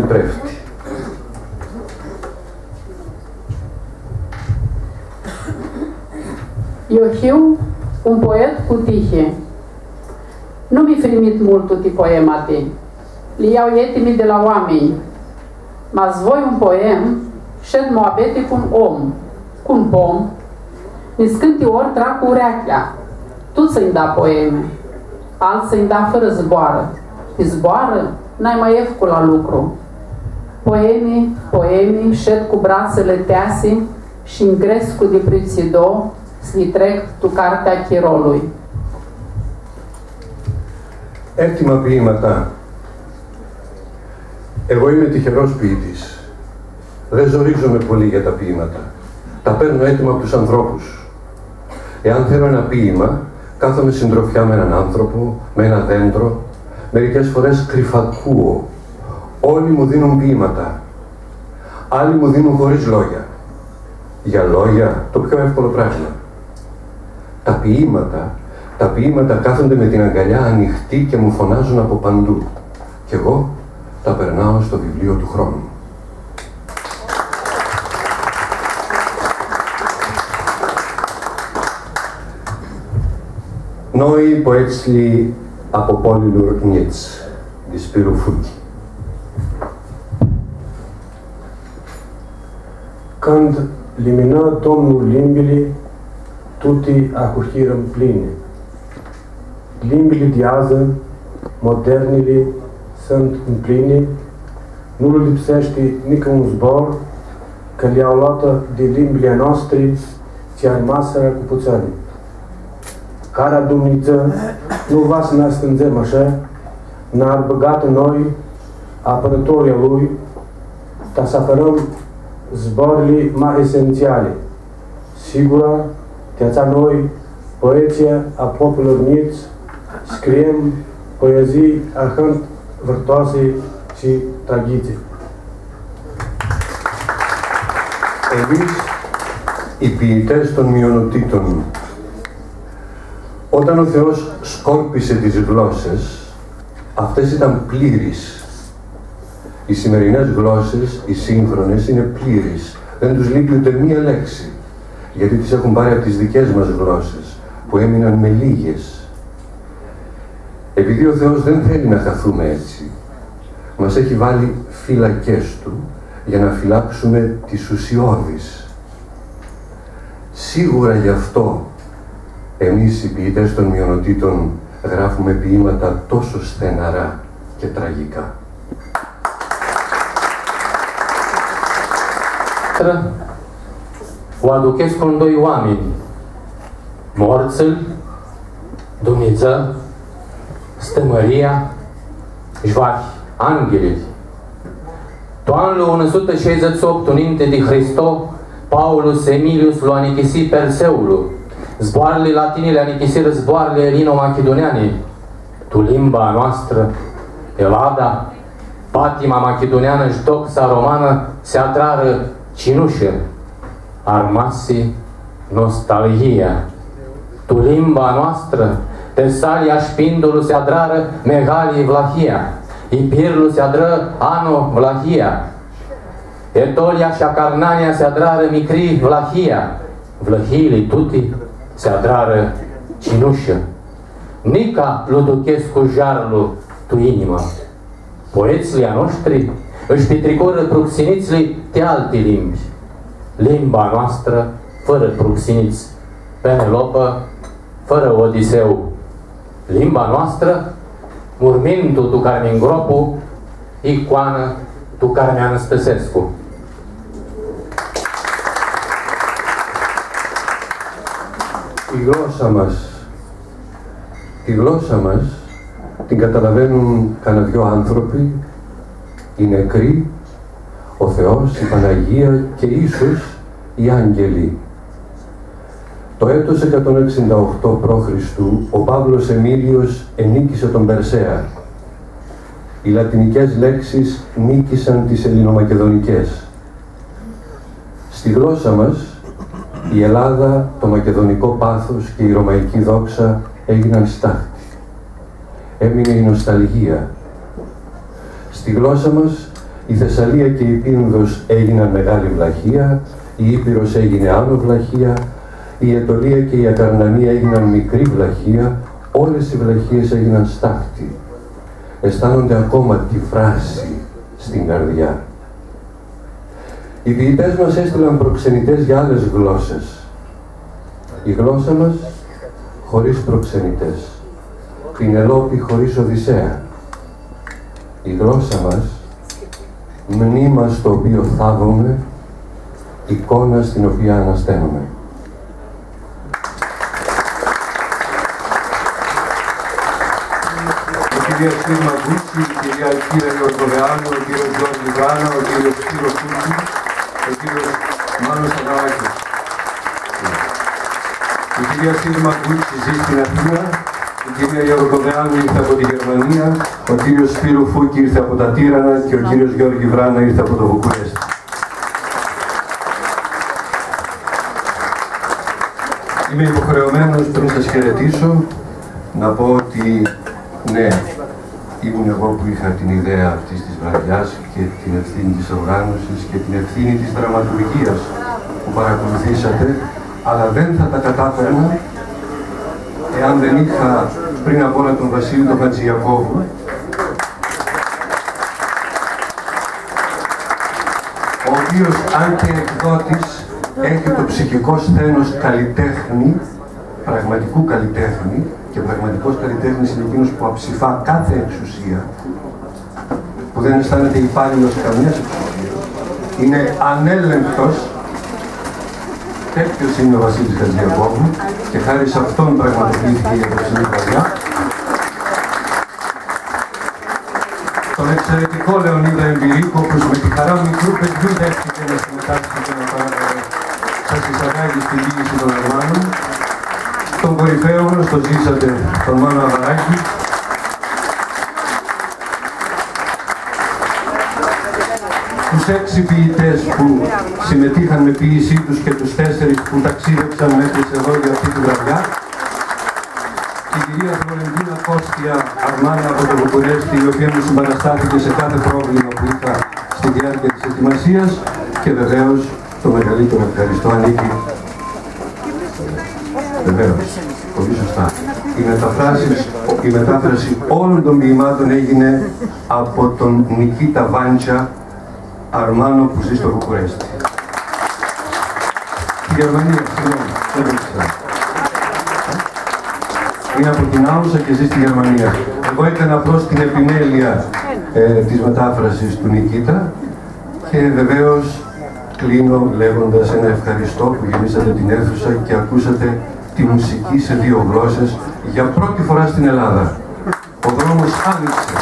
Πρέφτη. Iohiu, un poet cu tihie. Nu mi frimit mult tuti poemati, li iau etimi de la oameni, mas voi un poem, șed moabete cu un om, cu un pom, ni scânti ori tracu urechea, tu să-mi da poeme, alt să-mi da fără zboară, ti zboară, n-ai mai efcu la lucru. Poemi, șed cu brațele tease și îngrescu de prițido, să-i trec tu cartea Chirolului. Έτοιμα ποίηματα. Εγώ είμαι τυχερός ποιητής. Δεν ζορίζομαι πολύ για τα ποίηματα. Τα παίρνω έτοιμα από τους ανθρώπους. Εάν θέλω ένα ποίημα, κάθομαι συντροφιά με έναν άνθρωπο, με ένα δέντρο. Μερικές φορές κρυφακούω. Όλοι μου δίνουν ποίηματα. Άλλοι μου δίνουν χωρίς λόγια. Για λόγια, το πιο εύκολο πράγμα. Τα ποίηματα κάθονται με την αγκαλιά ανοιχτή και μου φωνάζουν από παντού. Κι εγώ τα περνάω στο βιβλίο του χρόνου. Noi poeții από Πόλιλουρ Νίτς, de Spiru Fuchi. Când limină Domnul limbile, tuti acuhirăm pline. Limbile de azi, modernele, sunt în pline, nu le lipsește nici un zbor, că le-au luat de limbile noastre, ți-a rămaseră cu puțani. Cara Dumnezeu nu va să ne stânzem așa, n-ar băgat în noi apărătorii Lui, ca să apărăm zborurile mai esențiale. Sigura, teața noi, poeția a poporului Nitz, scriem poezii arhând vârtoase și tragice. Εμείς, οι ποιητές των μειονοτήτων, όταν ο Θεός σκόρπισε τις γλώσσες, αυτές ήταν πλήρεις. Οι σημερινές γλώσσες, οι σύγχρονες, είναι πλήρεις. Δεν τους λείπει ούτε μία λέξη, γιατί τις έχουν πάρει από τις δικές μας γλώσσες, που έμειναν με λίγες. Επειδή ο Θεός δεν θέλει να χαθούμε έτσι, μας έχει βάλει φυλακές Του για να φυλάξουμε τις ουσιώδεις. Σίγουρα γι' αυτό εμείς οι ποιητές των μειονοτήτων γράφουμε ποίηματα τόσο στεναρά και τραγικά. O aduchesc în doi oameni, morțul, Dumnezeu, stămăria, jvachi, angheli. To anul 168 înainte de Hristos, Paulus Emilius l-a anichisit Perseului. Zboarele latinile anichisirea zboarele elino-macedoneane. Tu limba noastră, Elada, patima macedoneană și doxa romană se atrară cinușă, armasi nostalgia. Tu limba noastră, Tesalia și Pindulu se adrară Megalii Vlahia, Ipirlu se adră Ano Vlahia, Etolia și Acarnania se adrară Micri Vlahia, Vlahiile tuti se adrară cinușă. Nica Luduchescu Jarlu tu inima. Poeții noștri își petricură pruxinițile de alte limbi. Limba noastră, fără pruxiniți, Penelopă, fără Odiseu. Limba noastră, Murmintu tu Carmen Gropu, Icoană tu Carmean Stăsescu. Τη γλώσσα μας την καταλαβαίνουν κανένα δυο άνθρωποι, οι νεκροί, ο Θεός, η Παναγία και ίσως οι άγγελοι. Το έτος 168 π.Χ. ο Παύλος Εμίλιος ενίκησε τον Περσέα. Οι λατινικές λέξεις νίκησαν τις ελληνομακεδονικές. Στη γλώσσα μας, η Ελλάδα, το μακεδονικό πάθος και η ρωμαϊκή δόξα έγιναν στάχτη. Έμεινε η νοσταλγία. Στη γλώσσα μας Η Θεσσαλία και η Πίνδος έγιναν μεγάλη βλαχεία, η Ήπειρος έγινε άνω βλαχεία, η Αιτωλία και η Ακαρνανία έγιναν μικρή βλαχεία, όλες οι βλαχείες έγιναν στάχτη. Αισθάνονται ακόμα τη φράση στην καρδιά. Οι ποιητές μας έστειλαν προξενητές για άλλες γλώσσες. Η γλώσσα μας χωρίς προξενητές. Πινελόπη χωρίς Οδυσσέα. Η γλώσσα μας μνήμα στο οποίο θάβομαι, εικόνα στην οποία ανασταίνομαι. Η κυρία Σπύρμα Κούτσι, η κυρία Κύρα Ιορκοδεάνου, ο κύριος Γιώργη Βράνα, ο κύριος Σπύρος Κούτσι, ο κύριος Μάνος Αγαάκης. Η κυρία Σπύρμα Κούτσι ζει στην Αθήνα, η κυρία Ιορκοδεάνου ήρθε από τη Γερμανία, ο κύριος Σπύρου Φούκη ήρθε από τα Τύρανα και ο κύριος Γιώργη Βράνα ήρθε από το Βουκουρέστι. Είμαι υποχρεωμένος πριν σας χαιρετήσω να πω ότι ναι, ήμουν εγώ που είχα την ιδέα αυτής της βραδιάς και την ευθύνη της οργάνωσης και την ευθύνη της δραματουργίας που παρακολουθήσατε, αλλά δεν θα τα κατάφερνα εάν δεν είχα πριν από όλα τον Βασίλη τον Χατζιακόβου, ο οποίος αν και εκδότης έχει το ψυχικό σθένος καλλιτέχνη, πραγματικού καλλιτέχνη, και πραγματικός καλλιτέχνης είναι εκείνος που αψηφά κάθε εξουσία, που δεν αισθάνεται υπάλληλος καμιάς εξουσίας, είναι ανέλεγκτος. Τέτοιος είναι ο Βασίλης Χατζιακόβου και χάρη σε αυτόν πραγματοποιήθηκε η απόψινή βραδιά. Τον εξαιρετικό Λεωνίδα Εμπειρίκο, που με τη χαρά μικρού παιδιού δέχτηκε να συμμετάσχει και να σας εισαγάγει στη διοίκηση των Ερμάνων. Τον κορυφαίο μας, το ζήσατε, τον Μάνο Αβαράκη. Τους 6 ποιητές που συμμετείχαν με ποίησή τους και τους 4 που ταξίδεψαν μέχρι εδώ για αυτή τη βραδιά. Η κυρία Φλωρεντίνα Κώστια Αρμάνα από το Βουκουρέστι, η οποία μου συμπαραστάθηκε σε κάθε πρόβλημα που είχα στη διάρκεια της ετοιμασίας, και βεβαίως το μεγαλύτερο ευχαριστώ ανήκει. Βεβαίως, πολύ σωστά. Η μετάφραση όλων των ποιημάτων έγινε από τον Νικίτα Βάντσα Αρμάνο που ζει στο Βουκουρέστι. Στη Γερμανία, συγγνώμη, δεν ήξερα. Είναι από την Άουσα και ζει στη Γερμανία. Εγώ έκανα απλώς την επιμέλεια της μετάφρασης του Νικίτα και βεβαίως κλείνω λέγοντας ένα ευχαριστώ που γεμίσατε την αίθουσα και ακούσατε τη μουσική σε 2 γλώσσες για πρώτη φορά στην Ελλάδα. Ο δρόμος άνοιξε.